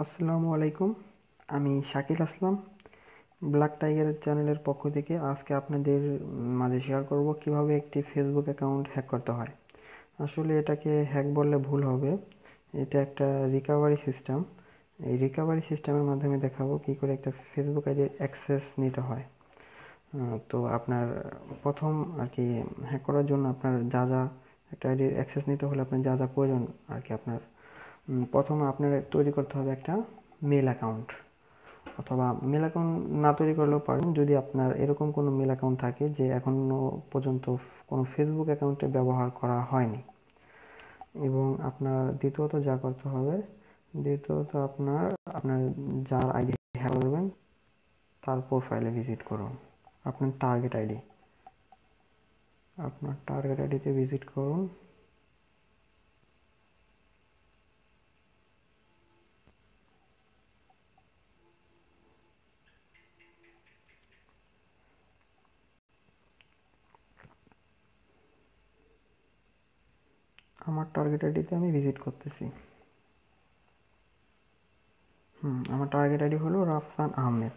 আসসালামু আলাইকুম। আমি শাকিল আসলাম, ব্ল্যাক টাইগার চ্যানেলের পক্ষ থেকে আজকে আপনাদের মাঝে শেয়ার করব কিভাবে একটি ফেসবুক অ্যাকাউন্ট হ্যাক করতে হয়। আসলে এটাকে হ্যাক বললে ভুল হবে, এটা একটা রিকভারি সিস্টেম। এই রিকভারি সিস্টেমের মাধ্যমে দেখাবো কী করে একটা ফেসবুক আইডির অ্যাক্সেস নিতে হয়। তো আপনার প্রথম আর কি হ্যাক করার জন্য আপনার যা যা একটা আইডির অ্যাক্সেস নিতে হলে আপনার যা যা প্রয়োজন আর কি আপনার প্রথমে আপনার তৈরি করতে হবে একটা মেল অ্যাকাউন্ট, অথবা মেল অ্যাকাউন্ট না তৈরি করলেও পারেন যদি আপনার এরকম কোনো মেল অ্যাকাউন্ট থাকে যে এখনও পর্যন্ত কোনো ফেসবুক অ্যাকাউন্টে ব্যবহার করা হয়নি। এবং আপনার দ্বিতীয়ত যা করতে হবে, দ্বিতীয়ত আপনার আপনার যার আইডি হ্যাক করবেন তার প্রোফাইলে ভিজিট করুন। আপনার টার্গেট আইডিতে ভিজিট করুন। আমার টার্গেট আইডিতে আমি ভিজিট করতেছি। আমার টার্গেট আইডি হলো রাফসান আহমেদ।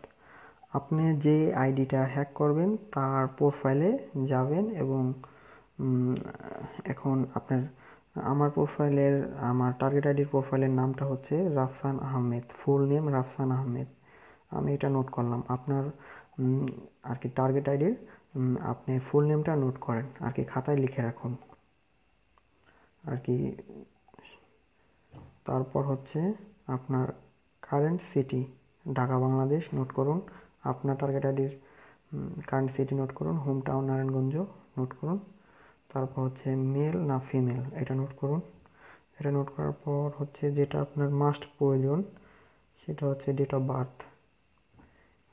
আপনি যে আইডিটা হ্যাক করবেন তার প্রোফাইলে যাবেন এবং এখন আপনার আমার টার্গেট আইডির প্রোফাইলের নামটা হচ্ছে রাফসান আহমেদ, ফুল নেম রাফসান আহমেদ। আমি এটা নোট করলাম। আপনার আর কি টার্গেট আইডির আপনি ফুল নেমটা নোট করেন আর কি, খাতায় লিখে রাখুন আর কি। তারপর হচ্ছে আপনার current city Dhaka Bangladesh note করুন। আপনার টার্গেট আইডির কারেন্ট সিটি নোট করুন। হোম টাউন নারায়ণগঞ্জ নোট করুন। তারপর হচ্ছে মেল না ফিমেল এটা নোট করুন। এটা নোট করার পর হচ্ছে যেটা আপনার মাস্ট প্রয়োজন সেটা হচ্ছে ডেট অফ বার্থ।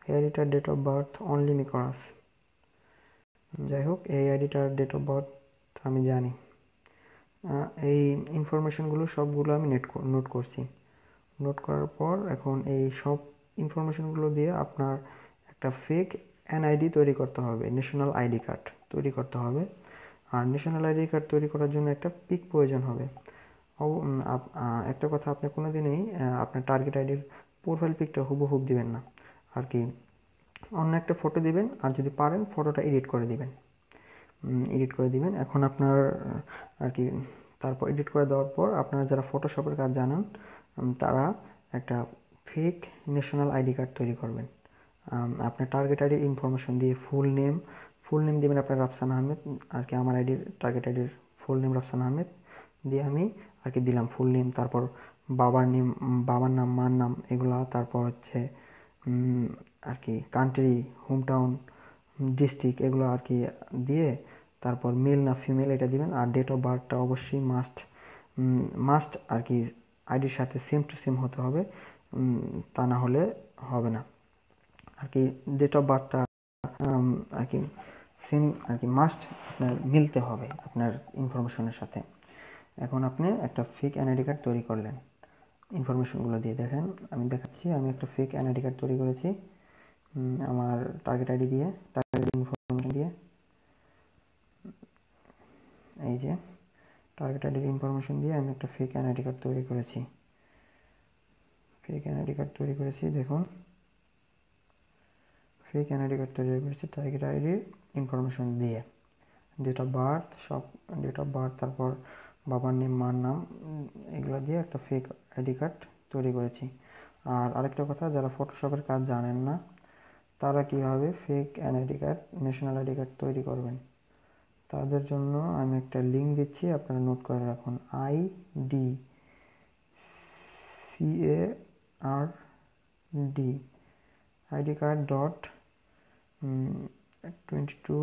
এই আইডিটার ডেট অফ বার্থ অনলি মি করা আছে। যাই হোক, এই আইডিটার ডেট অফ বার্থ আমি জানি। এই ইনফরমেশনগুলো সবগুলো আমি নোট করছি। নোট করার পর এখন এই সব ইনফরমেশনগুলো দিয়ে আপনার একটা ফেক এনআইডি তৈরি করতে হবে, ন্যাশনাল আইডি কার্ড তৈরি করতে হবে। আর ন্যাশনাল আইডি কার্ড তৈরি করার জন্য একটা পিক প্রয়োজন হবে। একটা কথা, আপনি কোনো দিনই আপনার টার্গেট আইডির প্রোফাইল পিকটা হুবহুব দিবেন না আর কি, অন্য একটা ফটো দিবেন। আর যদি পারেন ফটোটা এডিট করে দিবেন। এখন আপনার আর কি তারপর এডিট করে দেওয়ার পর আপনারা যারা ফটোশপের কাজ জানেন তারা একটা ফেক ন্যাশনাল আইডি কার্ড তৈরি করবেন। আপনার টার্গেট আইডির ইনফরমেশন দিয়ে ফুল নেম দেবেন আপনার রাফসান আহমেদ আর কি। আমার টার্গেট আইডির ফুল নেম রাফসান আহমেদ দিয়ে আমি আর কি দিলাম ফুল নেম। তারপর বাবার নাম, মার নাম এগুলা। তারপর হচ্ছে আর কি কান্ট্রি, হোম টাউন, ডিস্ট্রিক্ট এগুলো আর কি দিয়ে তারপর মেল না ফিমেল এটা দিবেন। আর ডেট অফ বার্থটা অবশ্যই মাস্ট আর কি আইডির সাথে সেম টু সেম হতে হবে, তা না হলে হবে না আর কি। ডেট অফ বার্থটা আর কি সেম আর কি মাস্ট আপনার মিলতে হবে আপনার ইনফরমেশনের সাথে। এখন আপনি একটা ফেক এনআইডি কার্ড তৈরি করলেন ইনফরমেশনগুলো দিয়ে। দেখেন আমি দেখাচ্ছি, আমি একটা ফেক এনআইডি কার্ড তৈরি করেছি আমার টার্গেট আইডি দিয়ে, টার্গেট ইনফরমেশন দিয়ে। এই যে টার্গেট আইডির ইনফরমেশন দিয়ে আমি একটা ফেক এনআইডি কার্ড তৈরি করেছি। দেখুন, ফেক এনআইডি কার্ড তৈরি করেছি টার্গেট আইডির ইনফরমেশন দিয়ে, ডেট অফ বার্থ সব, ডেট অফ বার্থ তারপর বাবার নেম, মার নাম এগুলো দিয়ে একটা ফেক আইডি কার্ড তৈরি করেছি। আর আরেকটা কথা, যারা ফটোশপের কাজ জানেন না তারা কীভাবে fake NID card, national ID card তৈরি করবেন তাদের জন্য আমি একটা লিঙ্ক দিচ্ছি, আপনারা নোট করে রাখুন। IDCARD আইডি কার্ড .22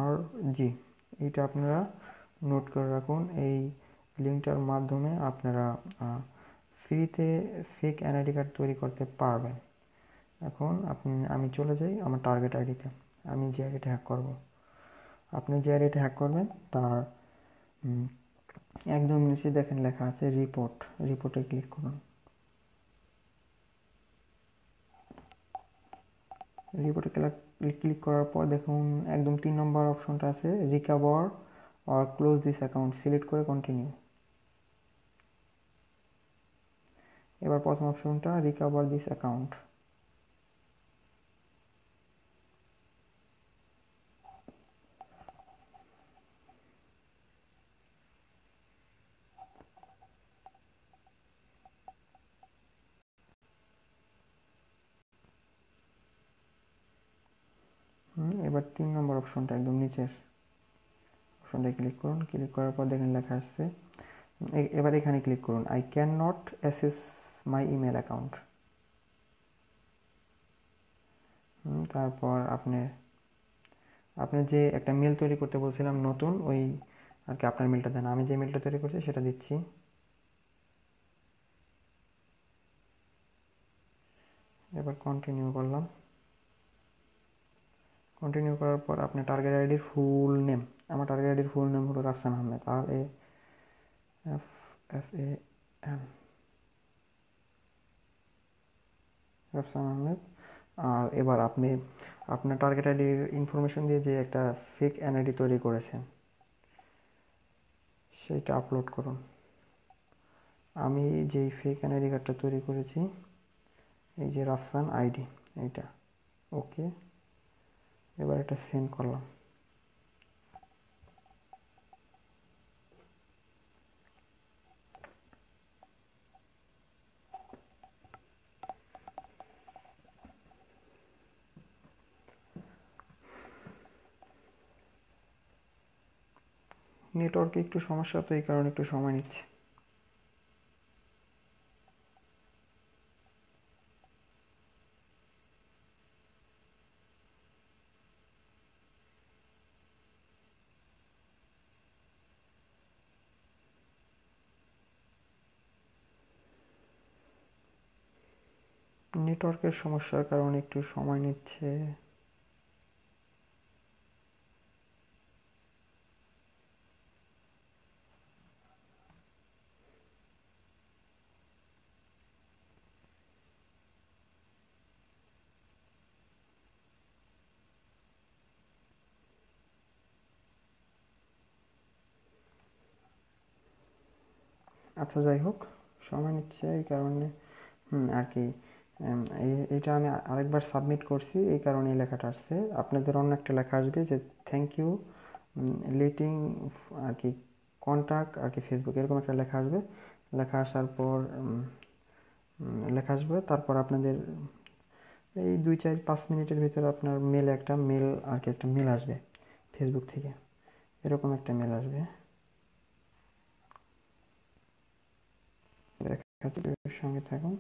WEB.ORG এইটা আপনারা নোট করে রাখুন। এই লিঙ্কটার মাধ্যমে আপনারা ফ্রিতে ফেক এনআইডি কার্ড তৈরি করতে পারবেন। এখন আমি চলে যাই আমার টার্গেট আইডিতে। আমি যে আইডিটা হ্যাক করব, আপনি যে আইডিটা হ্যাক করবেন তার একদম নিচে দেখেন লেখা আছে রিপোর্টে ক্লিক করুন। রিপোর্টে ক্লিক করার পর দেখুন একদম 3 নম্বর অপশনটা আছে recover or close this account select করে কন্টিনিউ। এবার প্রথম অপশনটা রিকভার দিস অ্যাকাউন্ট। এবার 3 নম্বর অপশনটা একদম নিচের অপশনটায় ক্লিক করুন। ক্লিক করার পর দেখেন লেখা আসছে, এবার এখানে ক্লিক করুন I can not access my email account. তারপর আপনি যে একটা মেল তৈরি করতে বলছিলাম নতুন, ওই আর কি আপনার মেলটা দেন। আমি যে মেলটা তৈরি করছি সেটা দিচ্ছি। এবার কন্টিনিউ করলাম। কন্টিনিউ করার পর আপনার টার্গেট আইডির ফুল নেম, আমার টার্গেট আইডির ফুল নেম হলো রাফসান আহমেদ, RAFSAN, রাফসান আহমেদ। আর এবার আপনি আপনার টার্গেট আইডির ইনফরমেশন দিয়ে যে একটা ফেক এনআইডি তৈরি করেছেন সেইটা আপলোড করুন। আমি যেই ফেক এনআইডি কার্ডটা তৈরি করেছি, এই যে রাফসান আইডি, এইটা ওকে। এবার এটা সেন্ড করলাম। নেটওয়ার্কে একটু সমস্যা, তো এই কারণে একটু সময় নিচ্ছে। নেটওয়ার্কের সমস্যার কারণে একটু সময় নিচ্ছে। আচ্ছা যাই হোক, সময় নিচ্ছে এই কারণে আর কি এইটা আমি আরেকবার সাবমিট করছি, এই কারণে এই লেখাটা আসছে। আপনাদের অন্য একটা লেখা আসবে যে থ্যাংক ইউ লেটিং আর কি কন্ট্যাক্ট আর কি ফেসবুক, এরকম একটা লেখা আসবে। লেখা আসার পর লেখা আসবে, তারপর আপনাদের এই 2-4-5 মিনিটের ভিতরে আপনার মেলে একটা মেল আর কি একটা মেল আসবে ফেসবুক থেকে, এরকম একটা মেল আসবে। দেখাচ্ছি, সঙ্গে থাকুন।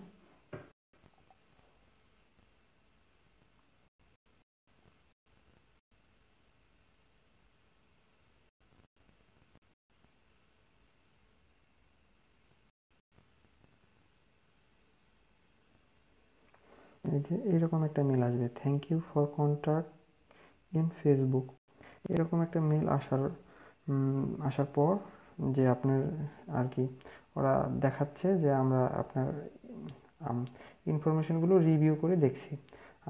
এই যে এইরকম একটা মেল আসবে, thank you for contact in Facebook. এরকম একটা মেল আসার পর যে আপনার আর কি ওরা দেখাচ্ছে যে আমরা আপনার ইনফরমেশনগুলো রিভিউ করে দেখছি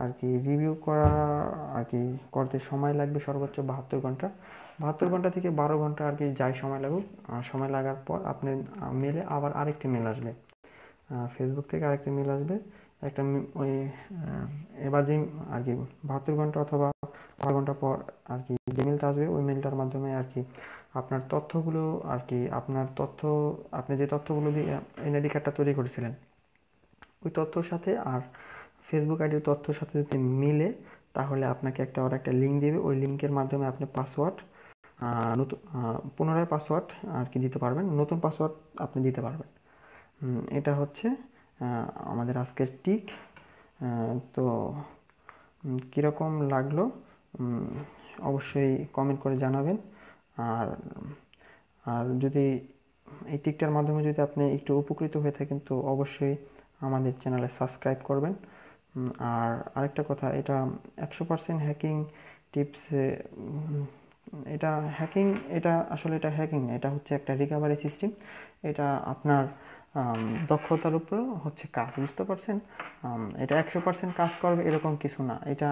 আর কি। রিভিউ করা আর কি করতে সময় লাগবে সর্বোচ্চ 72 ঘন্টা। 72 ঘন্টা থেকে 12 ঘন্টা আর কি যাই সময় লাগুক। সময় লাগার পর আপনার মেলে আবার আরেকটি মেল আসবে, ফেসবুক থেকে আরেকটি মেল আসবে। একটা ওই এবার যে আর কি 72 ঘন্টা অথবা 12 ঘন্টা পর আর কি যে মেলটা আসবে, ওই মেলটার মাধ্যমে আর কি আপনার তথ্যগুলো আর কি আপনি যে তথ্যগুলো দিয়ে এনআইডি কার্ডটা তৈরি করেছিলেন ওই তথ্যর সাথে আর ফেসবুক আইডির তথ্যর সাথে যদি মিলে, তাহলে আপনাকে ওরা একটা লিঙ্ক দেবে। ওই লিঙ্কের মাধ্যমে আপনি পাসওয়ার্ড নতুন পুনরায় পাসওয়ার্ড আর কি দিতে পারবেন, নতুন পাসওয়ার্ড আপনি দিতে পারবেন। এটা হচ্ছে আমাদের আজকের টিক। তো কীরকম লাগলো অবশ্যই কমেন্ট করে জানাবেন। আর আর যদি এই টিকটার মাধ্যমে যদি আপনি একটু উপকৃত হয়ে থাকেন, তো অবশ্যই আমাদের চ্যানেলে সাবস্ক্রাইব করবেন। আর আরেকটা কথা, এটা 100% হ্যাকিং টিপসে, এটা হ্যাকিং, এটা আসলে এটা হ্যাকিং না, এটা হচ্ছে একটা রিকভারি সিস্টেম। এটা আপনার দক্ষতার উপর হচ্ছে কাজ, বুঝতে পারছেন? এটা 100% কাজ করবে এরকম কিছু না। এটা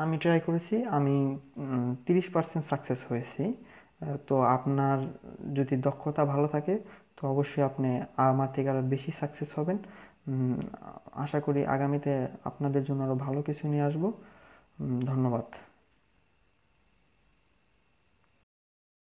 আমি ট্রাই করেছি, আমি 30% সাকসেস হয়েছি। তো আপনার যদি দক্ষতা ভালো থাকে তো অবশ্যই আপনি আমার থেকে আরও বেশি সাকসেস হবেন। আশা করি আগামীতে আপনাদের জন্য আরও ভালো কিছু নিয়ে আসবো। ধন্যবাদ।